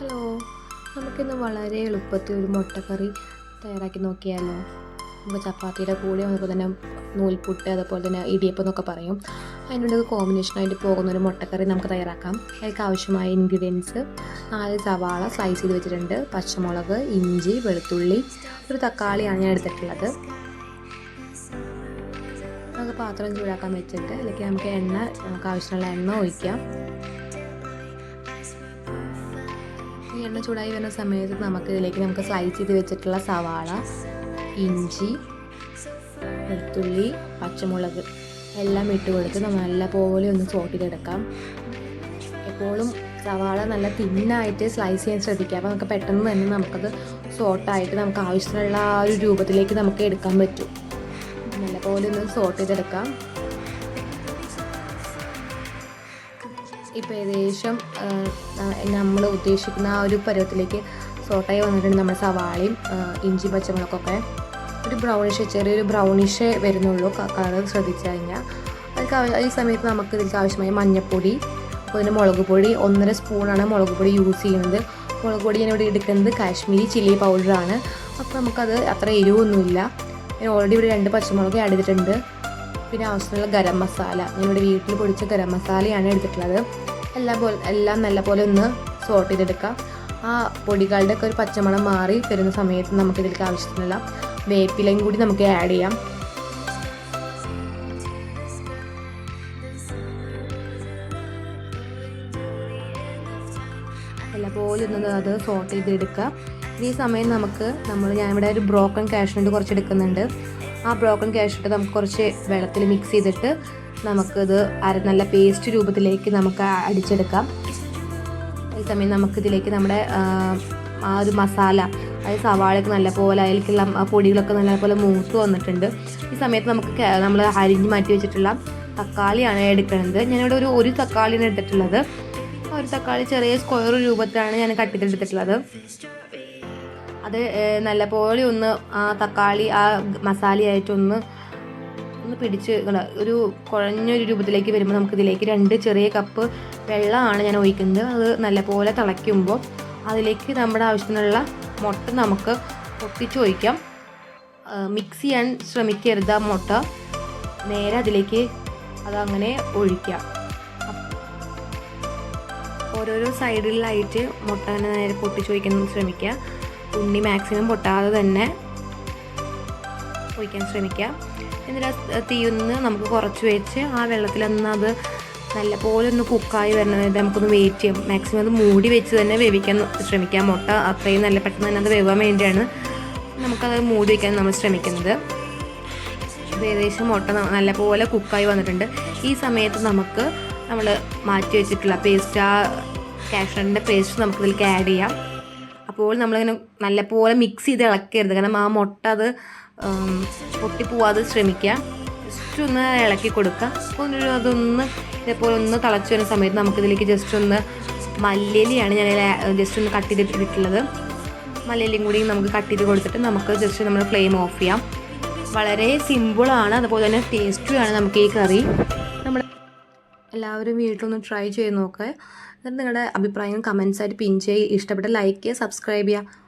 Hello, നമുക്കിന്ന് വളരെ എളുപ്പത്തിൽ ഒരു മുട്ടക്കറി തയ്യാറാക്കി നോക്കിയാലോ. നമുക്ക് ചപ്പാത്തിയുടെ കൂടെ നമുക്ക് തന്നെ നൂൽപുട്ട് അതുപോലെ തന്നെ ഇടിയപ്പം എന്നൊക്കെ പറയും. അതിനുള്ള കോമ്പിനേഷനായിട്ട് പോകുന്ന ഒരു മുട്ടക്കറി നമുക്ക് തയ്യാറാക്കാം. അതിലേക്ക് ആവശ്യമായ ഇൻഗ്രീഡിയൻസ്: 4 സവാള സ്ലൈസ് ചെയ്ത് വെച്ചിട്ടുണ്ട്, പച്ചമുളക്, ഇഞ്ചി, വെളുത്തുള്ളി, ഒരു തക്കാളിയാണ് ഞാൻ എടുത്തിട്ടുള്ളത്. നമുക്ക് പാത്രം ചൂടാക്കാൻ വെച്ചിട്ട് അതിലേക്ക് നമുക്ക് ആവശ്യമുള്ള എണ്ണ ഒഴിക്കാം. ഈ എണ്ണ ചൂടായി വരുന്ന സമയത്ത് നമുക്ക് സ്ലൈസ് ചെയ്ത് വെച്ചിട്ടുള്ള സവാള, ഇഞ്ചി, വെളുത്തുള്ളി, പച്ചമുളക് എല്ലാം ഇട്ട് കൊടുത്ത് നമ്മൾ നല്ലപോലെ ഒന്ന് സോട്ട് ചെയ്തെടുക്കാം. എപ്പോഴും സവാള നല്ല തിന്നായിട്ട് സ്ലൈസ് ചെയ്യാൻ ശ്രദ്ധിക്കുക. അപ്പോൾ നമുക്ക് പെട്ടെന്ന് തന്നെ നമുക്കത് സോട്ടായിട്ട് നമുക്ക് ആവശ്യമുള്ള ആ ഒരു രൂപത്തിലേക്ക് നമുക്ക് എടുക്കാൻ പറ്റും. നല്ലപോലെ ഒന്ന് സോട്ട് ചെയ്തെടുക്കാം. ഇപ്പോൾ ഏകദേശം നമ്മൾ ഉദ്ദേശിക്കുന്ന ആ ഒരു പരുവത്തിലേക്ക് സോട്ടായി വന്നിട്ടുണ്ട്. നമ്മുടെ സവാളയും ഇഞ്ചി പച്ചമുളകൊക്കെ ഒരു ചെറിയൊരു ബ്രൗണിഷ് വരുന്നുള്ളൂ. കളർ ശ്രദ്ധിച്ചു കഴിഞ്ഞാൽ ഈ സമയത്ത് നമുക്ക് ഇതിലേക്ക് ആവശ്യമായ മഞ്ഞൾപ്പൊടി, അതുപോലെ മുളക് പൊടി 1.5 സ്പൂണാണ് മുളക് പൊടി യൂസ് ചെയ്യുന്നത്. മുളക് പൊടി ഞാനിവിടെ എടുക്കുന്നത് കാശ്മീരി ചില്ലി പൗഡറാണ്. അപ്പോൾ നമുക്കത് അത്ര എരിവൊന്നുമില്ല. ഞാൻ ഓൾറെഡി ഇവിടെ 2 പച്ചമുളക് ആഡ് ചെയ്തിട്ടുണ്ട്. പിന്നെ ആവശ്യമുള്ള ഗരം മസാല, ഞാനിവിടെ വീട്ടിൽ പൊടിച്ച ഗരം മസാലയാണ് എടുത്തിട്ടുള്ളത്. എല്ലാം നല്ലപോലെ ഒന്ന് സോട്ട് ചെയ്തെടുക്കാം. ആ പൊടികളുടെ ഒക്കെ ഒരു പച്ചമണം മാറി വരുന്ന സമയത്ത് നമുക്കിതിലേക്ക് ആവശ്യത്തിനുള്ള വേപ്പിലയും കൂടി നമുക്ക് ആഡ് ചെയ്യാം. നല്ലപോലെ ഒന്ന് അത് സോട്ട് ചെയ്തെടുക്കുക. ഈ സമയം ഞാനിവിടെ ഒരു ബ്രോക്കൺ കാഷ്നട്ട് കുറച്ച് എടുക്കുന്നുണ്ട്. ആ ബ്രോക്കൺ കാഷ്നട്ട് നമുക്ക് കുറച്ച് വെള്ളത്തിൽ മിക്സ് ചെയ്തിട്ട് നമുക്കിത് നല്ല പേസ്റ്റ് രൂപത്തിലേക്ക് നമുക്ക് അടിച്ചെടുക്കാം. ഈ സമയം നമുക്കിതിലേക്ക് നമ്മുടെ ആ ഒരു മസാല, അതായത് സവാളയൊക്കെ നല്ലപോലെ അതിലേക്കുള്ള പൊടികളൊക്കെ നല്ലപോലെ മൂത്ത് വന്നിട്ടുണ്ട്. ഈ സമയത്ത് നമ്മൾ അരിഞ്ഞ് മാറ്റി വെച്ചിട്ടുള്ള തക്കാളിയാണ് എടുക്കുന്നത്. ഞാനിവിടെ ഒരു തക്കാളിയാണ് എടുത്തിട്ടുള്ളത്. ഒരു തക്കാളി ചെറിയ സ്ക്വയർ രൂപത്തിലാണ് ഞാൻ കട്ട് ചെയ്തെടുത്തിട്ടുള്ളത്. അത് നല്ലപോലെ ഒന്ന് ആ തക്കാളി ആ മസാലയായിട്ടൊന്ന് പിടിച്ച് ഒരു കുഴഞ്ഞൊരു രൂപത്തിലേക്ക് വരുമ്പോൾ നമുക്കിതിലേക്ക് 2 ചെറിയ കപ്പ് വെള്ളമാണ് ഞാൻ ഒഴിക്കുന്നത്. അത് നല്ലപോലെ തിളയ്ക്കുമ്പോൾ അതിലേക്ക് നമ്മുടെ ആവശ്യത്തിനുള്ള മുട്ട നമുക്ക് പൊട്ടിച്ചൊഴിക്കാം. മിക്സ് ചെയ്യാൻ ശ്രമിക്കരുത്. ആ മുട്ട നേരെ അതിലേക്ക് അതങ്ങനെ ഒഴിക്കാം. ഓരോരോ സൈഡിലായിട്ട് മുട്ട നേരെ പൊട്ടിച്ചൊഴിക്കാൻ ശ്രമിക്കുക. ഉണ്ണി മാക്സിമം പൊട്ടാതെ തന്നെ ഒഴിക്കാൻ ശ്രമിക്കുക. എന്നിട്ട് തീയൊന്ന് നമുക്ക് കുറച്ച് വെച്ച് ആ വെള്ളത്തിലൊന്ന് അത് നല്ലപോലെ ഒന്ന് കുക്കായി വരുന്നത് നമുക്കൊന്ന് വെയിറ്റ് ചെയ്യാം. മാക്സിമം അത് മൂടി വെച്ച് തന്നെ വേവിക്കാൻ ശ്രമിക്കാം. മുട്ട അത്രയും നല്ല പെട്ടെന്ന് തന്നെ അത് വേവാൻ വേണ്ടിയാണ് നമുക്കത് മൂടി വയ്ക്കാൻ നമ്മൾ ശ്രമിക്കുന്നത്. ഏകദേശം മുട്ട നല്ലപോലെ കുക്കായി വന്നിട്ടുണ്ട്. ഈ സമയത്ത് നമ്മൾ മാറ്റി വെച്ചിട്ടുള്ള പേസ്റ്റ്, ആ കാഷ്നട്ടിൻ്റെ പേസ്റ്റ് നമുക്കിതിലേക്ക് ആഡ് ചെയ്യാം. അപ്പോൾ നമ്മളിങ്ങനെ നല്ലപോലെ മിക്സ് ചെയ്ത് ഇളക്കരുത്, കാരണം ആ മുട്ട അത് പൊട്ടിപ്പോവാതെ ശ്രമിക്കുക. ജസ്റ്റ് ഒന്ന് ഇളക്കി കൊടുക്കുക. അപ്പോൾ അതൊന്ന് ഇതേപോലെ ഒന്ന് തിളച്ച് വരുന്ന സമയത്ത് നമുക്കിതിലേക്ക് ജസ്റ്റ് ഒന്ന് മല്ലിയിലയാണ് ഞാൻ ജസ്റ്റ് ഒന്ന് കട്ട് ചെയ്തിട്ടുള്ളത്. മല്ലിയിലയും കൂടി നമുക്ക് കട്ട് ചെയ്ത് കൊടുത്തിട്ട് നമുക്ക് ജസ്റ്റ് നമ്മൾ ഫ്ലെയിം ഓഫ് ചെയ്യാം. വളരെ സിമ്പിളാണ്, അതുപോലെ തന്നെ ടേസ്റ്റുമാണ് നമുക്ക് ഈ കറി. എല്ലാവരും വീട്ടിലൊന്ന് ട്രൈ ചെയ്ത് നോക്കുക. എന്നിട്ട് നിങ്ങളുടെ അഭിപ്രായം കമൻസായിട്ട് പിൻ ചെയ്യുക. ഇഷ്ടപ്പെട്ട ലൈക്ക് ചെയ്യുക, സബ്സ്ക്രൈബ് ചെയ്യുക.